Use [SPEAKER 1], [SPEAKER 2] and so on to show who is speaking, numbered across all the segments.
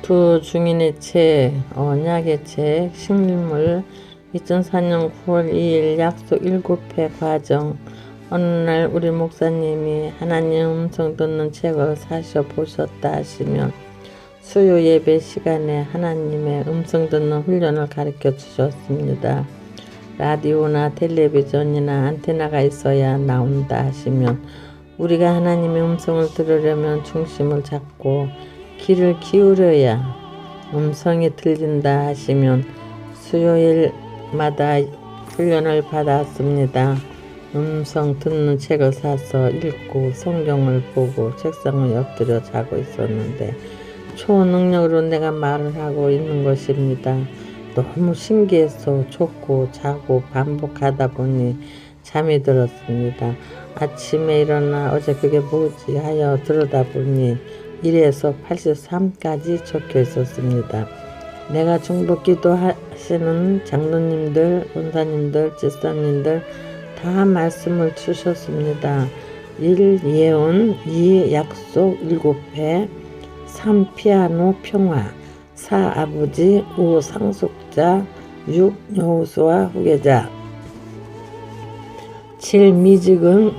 [SPEAKER 1] 두 중인의 책, 언약의 책, 식물물 2004년 9월 2일 약속 7회 과정. 어느 날 우리 목사님이 하나님 음성 듣는 책을 사셔 보셨다 하시면 수요 예배 시간에 하나님의 음성 듣는 훈련을 가르쳐 주셨습니다. 라디오나 텔레비전이나 안테나가 있어야 나온다 하시면 우리가 하나님의 음성을 들으려면 중심을 잡고 귀를 기울여야 음성이 들린다 하시면 수요일마다 훈련을 받았습니다. 음성 듣는 책을 사서 읽고 성경을 보고 책상을 엎드려 자고 있었는데 초능력으로 내가 말을 하고 있는 것입니다. 너무 신기해서 좋고 자고 반복하다 보니 잠이 들었습니다. 아침에 일어나 어제 그게 뭐지 하여 들여다보니 1에서 83까지 적혀 있었습니다. 내가 중보기도 하시는 장로님들, 권사님들, 집사님들 다 말씀을 주셨습니다. 1. 예언, 2. 약속 7회, 3. 피아노 평화, 4. 아버지, 5. 상속자, 6. 여호수아 후계자, 7. 미지근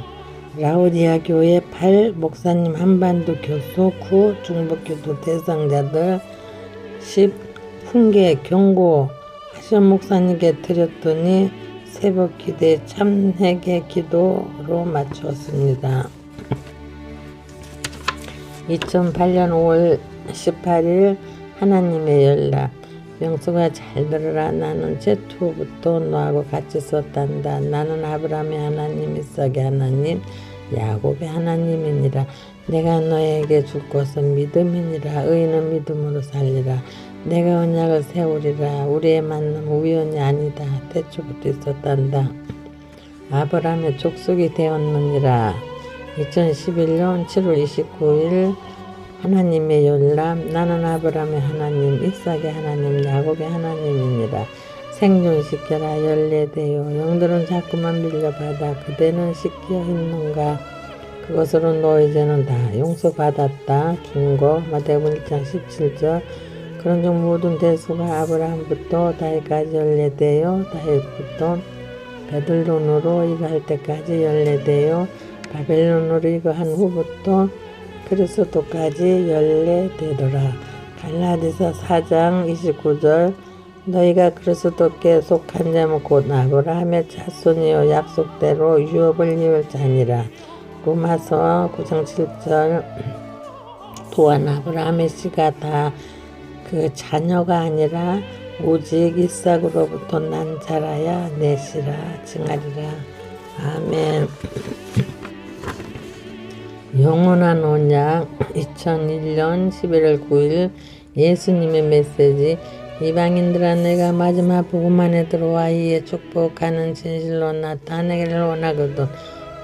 [SPEAKER 1] 라오디아 교회, 8. 목사님 한반도 교수, 9. 중보기도 대상자들, 10. 훈계 경고 하션 목사님께 드렸더니 새벽 기도에 참회계 기도로 마쳤습니다. 2008년 5월 18일 하나님의 연락. 명수가 잘 들으라. 나는 제투부터 너하고 같이 있었단다. 나는 아브라함의 하나님, 이삭의 하나님, 야곱의 하나님이니라. 내가 너에게 줄 것은 믿음이니라. 의인은 믿음으로 살리라. 내가 언약을 세우리라. 우리의 만남 우연이 아니다. 태초부터 있었단다. 아브라함의 족속이 되었느니라. 2011년 7월 29일 하나님의 연락. 나는 아브라함의 하나님, 이삭의 하나님, 야곱의 하나님이니라. 생존시켜라. 연례되어 영들은 자꾸만 밀려받아 그대는 씻겨 있는가. 그것으로 너 이제는 다 용서받았다. 준거 마태복음 1장 17절. 그런즉 모든 대수가 아브라함부터 다윗까지 연례되어 다윗부터 베들론으로 이거할 때까지 연례되어 바벨론으로 이거한 후부터 그리스도까지 연례되더라. 갈라디아서 4장 29절. 너희가 그리스도께 속한 자면 곧 아브라함의 자손이요 약속대로 유업을 이을 자니라. 로마서 9장 7절. 또한 아브라함의 씨가 다 그 자녀가 아니라 오직 이삭으로부터 난 자라야 내 씨라 칭하리라. 아멘. 영원한 언약. 2001년 11월 9일 예수님의 메시지. 이방인들아, 내가 마지막 복음 안에 들어와 이에 축복하는 진실로 나타내기를 원하거든.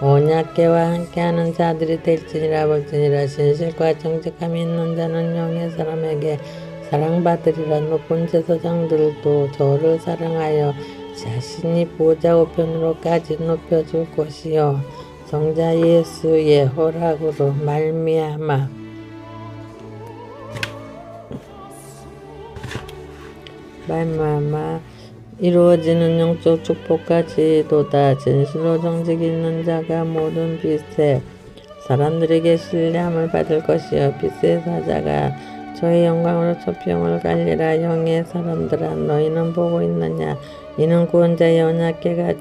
[SPEAKER 1] 언약궤와 함께하는 자들이 될지니라. 볼지니라. 진실과 정직함이 있는 자는 영의 사람에게 사랑받으리라. 높은 제사장들도 저를 사랑하여 자신이 보좌 우편으로까지 높여줄 것이요 성자 예수의 허락으로 말미암아 이루어지는 영적 축복까지도다. 진실로 정직 있는 자가 모든 빛에 사람들에게 신뢰함을 받을 것이요 빛의 사자가 저의 영광으로 초평을 갈리라. 영의 사람들아, 너희는 보고 있느냐. 이는 구원자의 언약궤가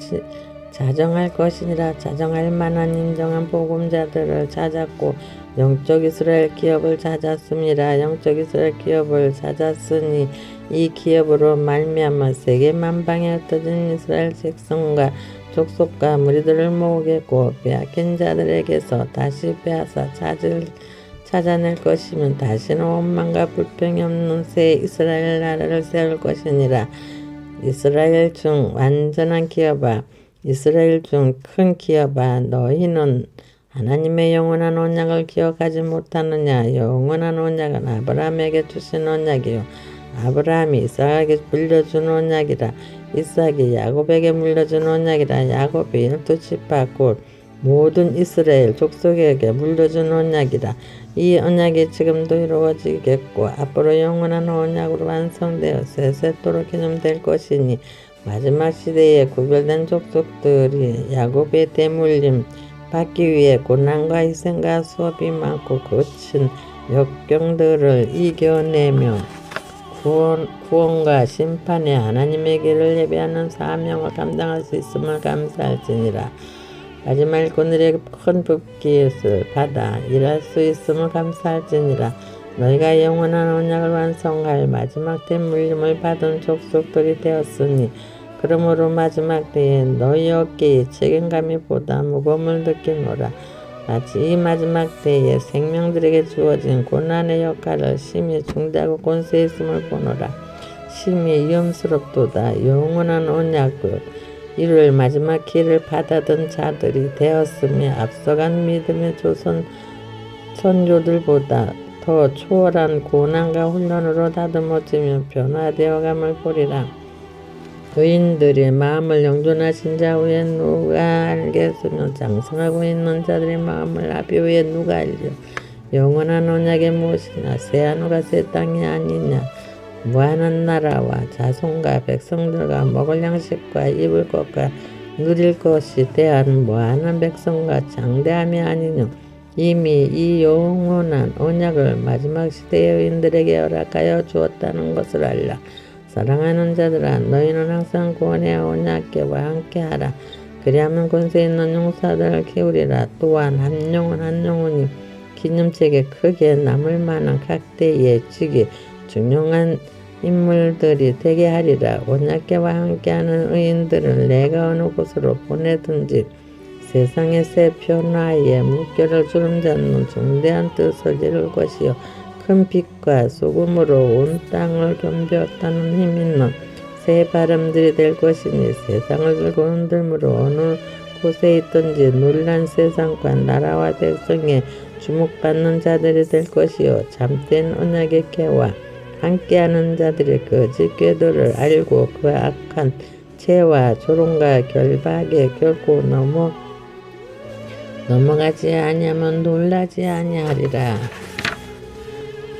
[SPEAKER 1] 자정할 것이니라. 자정할 만한 인정한 복음자들을 찾았고 영적 이스라엘 기업을 찾았습니다. 영적 이스라엘 기업을 찾았으니 이 기업으로 말미암아 세계 만방에 흩어진 이스라엘 백성과 족속과 무리들을 모으겠고 빼앗긴 자들에게서 다시 빼앗아 찾아낼 것이면 다시는 원망과 불평이 없는 새 이스라엘 나라를 세울 것이니라. 이스라엘 중 완전한 기업아, 이스라엘 중 큰 기업아, 너희는 하나님의 영원한 언약을 기억하지 못하느냐. 영원한 언약은 아브라함에게 주신 언약이요 아브라함이 이삭에게 물려준 언약이라. 이삭이 야곱에게 물려준 언약이라. 야곱이 12지파 곧 모든 이스라엘 족속에게 물려준 언약이라. 이 언약이 지금도 이루어지겠고 앞으로 영원한 언약으로 완성되어 세세토록 기념될 것이니 마지막 시대에 구별된 족속들이 야곱의 대물림 받기 위해 고난과 희생과 수업이 많고 거친 역경들을 이겨내며 구원과 심판의 하나님의 길을 예배하는 사명을 감당할 수 있음을 감사할지니라. 마지막 일꾼들에게 큰 붓깃을 받아 일할 수 있음을 감사할지니라. 너희가 영원한 언약을 완성할 마지막 대물림을 받은 족속들이 되었으니 그러므로 마지막 때에 너희 어깨에 책임감이 보다 무거움을 느끼노라. 마치 이 마지막 때에 생명들에게 주어진 고난의 역할을 심히 중대하고 권세 있음을 보노라. 심히 위험스럽도다. 영원한 언약을 이룰 마지막 길을 받아든 자들이 되었으며 앞서간 믿음의 조선 선조들보다 더 초월한 고난과 훈련으로 다듬어지며 변화되어감을 보리라. 의인들의 마음을 영존하신 자 후에 누가 알겠으며 장성하고 있는 자들의 마음을 합의 후에 누가 알려. 영원한 언약이 무엇이냐. 새 하늘과 새 땅이 아니냐. 무한한 나라와 자손과 백성들과 먹을 양식과 입을 것과 누릴 것이 대한 무한한 백성과 장대함이 아니뇨. 이미 이 영원한 언약을 마지막 시대의 의인들에게 허락하여 주었다는 것을 알라. 사랑하는 자들아, 너희는 항상 구원의 언약궤와 함께하라. 그리하면 권세 있는 용사들을 키우리라. 또한 한 영혼이 기념책에 크게 남을 만한 각대의 직이 중요한 인물들이 되게 하리라. 언약궤와 함께하는 의인들을 내가 어느 곳으로 보내든지 세상의 새 변화에 물결을 주름잡는 중대한 뜻을 이룰 것이요 큰 빛과 소금으로 온 땅을 겸비었다는 힘있는 새 바람들이 될 것이니 세상을 들고 흔들므로 어느 곳에 있든지 놀란 세상과 나라와 백성에 주목받는 자들이 될 것이요 잠든 언약의 궤와 함께하는 자들이 거짓 궤도를 알고 그 악한 죄와 조롱과 결박에 결코 넘어가지 아니하면 놀라지 아니하리라.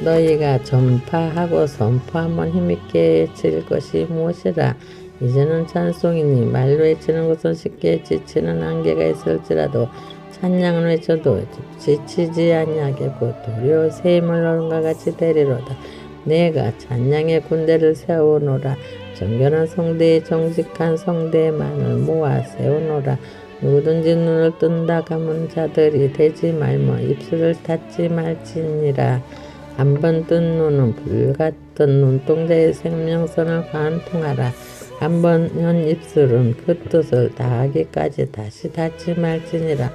[SPEAKER 1] 너희가 전파하고 선포하면 힘있게 외칠 것이 무엇이라. 이제는 찬송이니 말로 외치는 것은 쉽게 지치는 한계가 있을지라도 찬양을 외쳐도 지치지 아니하겠고 도리어 새 힘을 얻은과 같이 되리로다. 내가 찬양의 군대를 세우노라. 정결한 성대에 정직한 성대만을 모아 세우노라. 누구든지 눈을 뜬다 감은 자들이 되지 말며 입술을 닫지 말지니라. 한번 뜬 눈은 불같은 눈동자의 생명선을 관통하라. 한번 연 입술은 그 뜻을 다하기까지 다시 닫지 말지니라.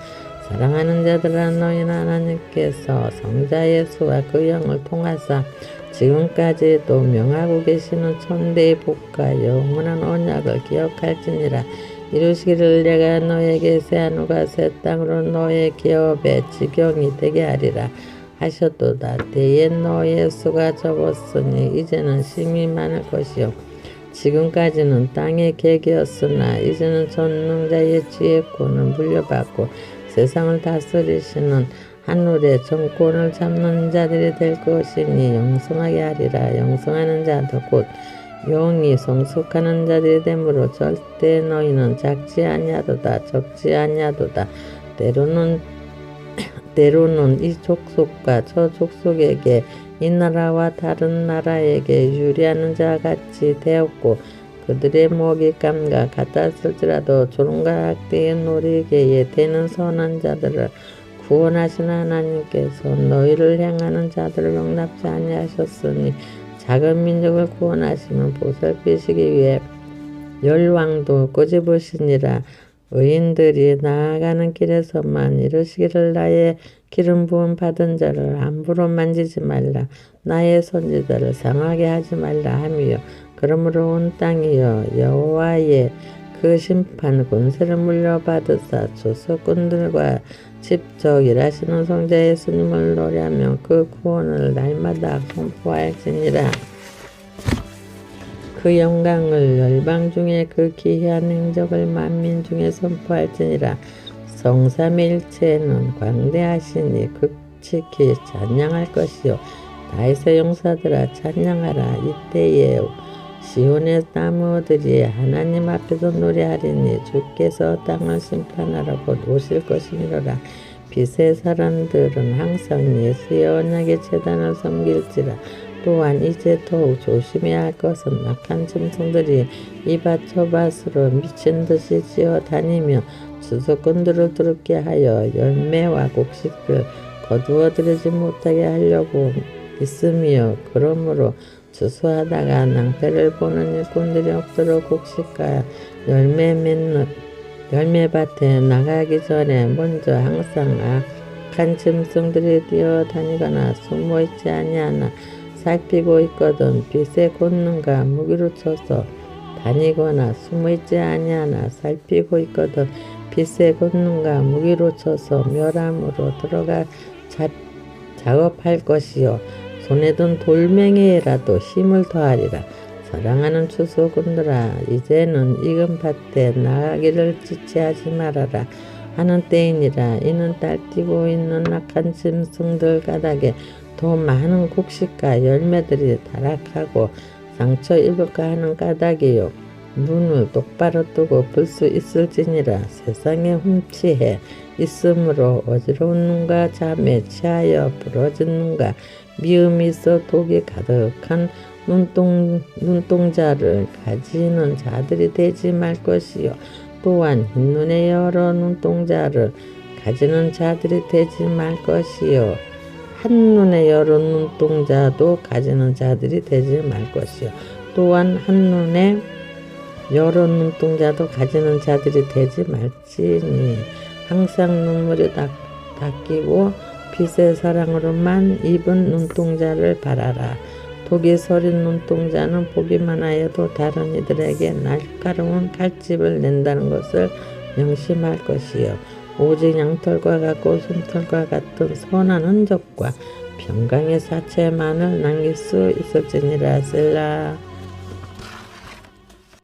[SPEAKER 1] 사랑하는 자들아, 너희는 하나님께서 성자 예수와 그 영을 통하사 지금까지도 명하고 계시는 천대의 복과 영원한 언약을 기억할지니라. 이루시기를 내가 너에게 새 하늘과 새 땅으로 너의 기업의 지경이 되게 하리라 하셨도다. 때에 너의 수가 적었으니 이제는 심이 많을 것이요 지금까지는 땅의 객이었으나 이제는 전능자의 지혜권을 물려받고 세상을 다스리시는 하늘의 정권을 잡는 자들이 될 것이니 영성하게 하리라. 영성하는 자들 곧 영이 성숙하는 자들이 되므로 절대 너희는 작지 아니하도다. 적지 아니하도다. 때로는 이 족속과 저 족속에게 이 나라와 다른 나라에게 유리하는 자 같이 되었고 그들의 먹잇감과 같았을지라도 조롱과 학대의 놀이개에 되는 선한 자들을 구원하신 하나님께서 너희를 행하는 자들을 용납지 아니하셨으니 작은 민족을 구원하시면 보살피시기 위해 열왕도 꼬집으시니라. 의인들이 나아가는 길에서만 이르시기를 나의 기름 부음 받은 자를 함부로 만지지 말라. 나의 선지자를 상하게 하지 말라 하며 그러므로 온 땅이여 여호와의 그 심판 권세를 물려받으사 조석꾼들과 직접 일하시는 성자 예수님을 노래하며 그 구원을 날마다 선포할지니라. 그 영광을 열방 중에 그 기이한 행적을 만민 중에 선포할지니라. 성삼일체는 광대하시니 솔직히 찬양할 것이요 다윗의 용사들아 찬양하라. 이때에 시온의 나무들이 하나님 앞에서 노래하리니 주께서 땅을 심판하러 곧 오실 것이니라. 빛의 사람들은 항상 예수의 언약의 제단을 섬길지라. 또한 이제 더욱 조심해야 할 것은 악한 짐승들이 이밭 저밭으로 미친 듯이 지어다니며 주석꾼들을 두렵게 하여 열매와 곡식을 거두어들이지 못하게 하려고 있으며, 그러므로 추수하다가 낭패를 보는 일꾼들이 없도록 곡식과 열매밭에 나가기 전에 먼저 항상 악한 짐승들이 뛰어다니거나 숨어있지 아니하나 살피고 있거든. 빛의 권능과 무기로 쳐서 다니거나 숨어있지 아니하나 살피고 있거든. 빛의 권능과 무기로 쳐서 멸함으로 들어가 작업할 것이요 손에 든 돌멩이라도 힘을 더하리라. 사랑하는 추수꾼들아, 이제는 익은 밭에 나가기를 지체하지 말아라 하는 때이니라. 이는 딸띠고 있는 악한 짐승들 가닥에 더 많은 곡식과 열매들이 타락하고 상처 입을까 하는 까닭이요 눈을 똑바로 뜨고 볼 수 있을지니라. 세상에 훔치해 있으므로 어지러운 눈과 잠에 취하여 부러진 눈과 미움이 있어 독이 가득한 눈동자를 가지는 자들이 되지 말 것이요 또한 흰눈의 여러 눈동자를 가지는 자들이 되지 말 것이요 한눈의 여러 눈동자도 가지는 자들이 되지 말 것이요 또한 한눈의 여러 눈동자도 가지는 자들이 되지 말지니 항상 눈물이 닦이고 빛의 사랑으로만 입은 눈동자를 바라라. 독이 서린 눈동자는 보기만 하여도 다른 이들에게 날카로운 칼집을 낸다는 것을 명심할 것이요 오직 양털과 같고 솜털과 같은 선한 흔적과 평강의 사체만을 남길 수 있을지니라. 셀라.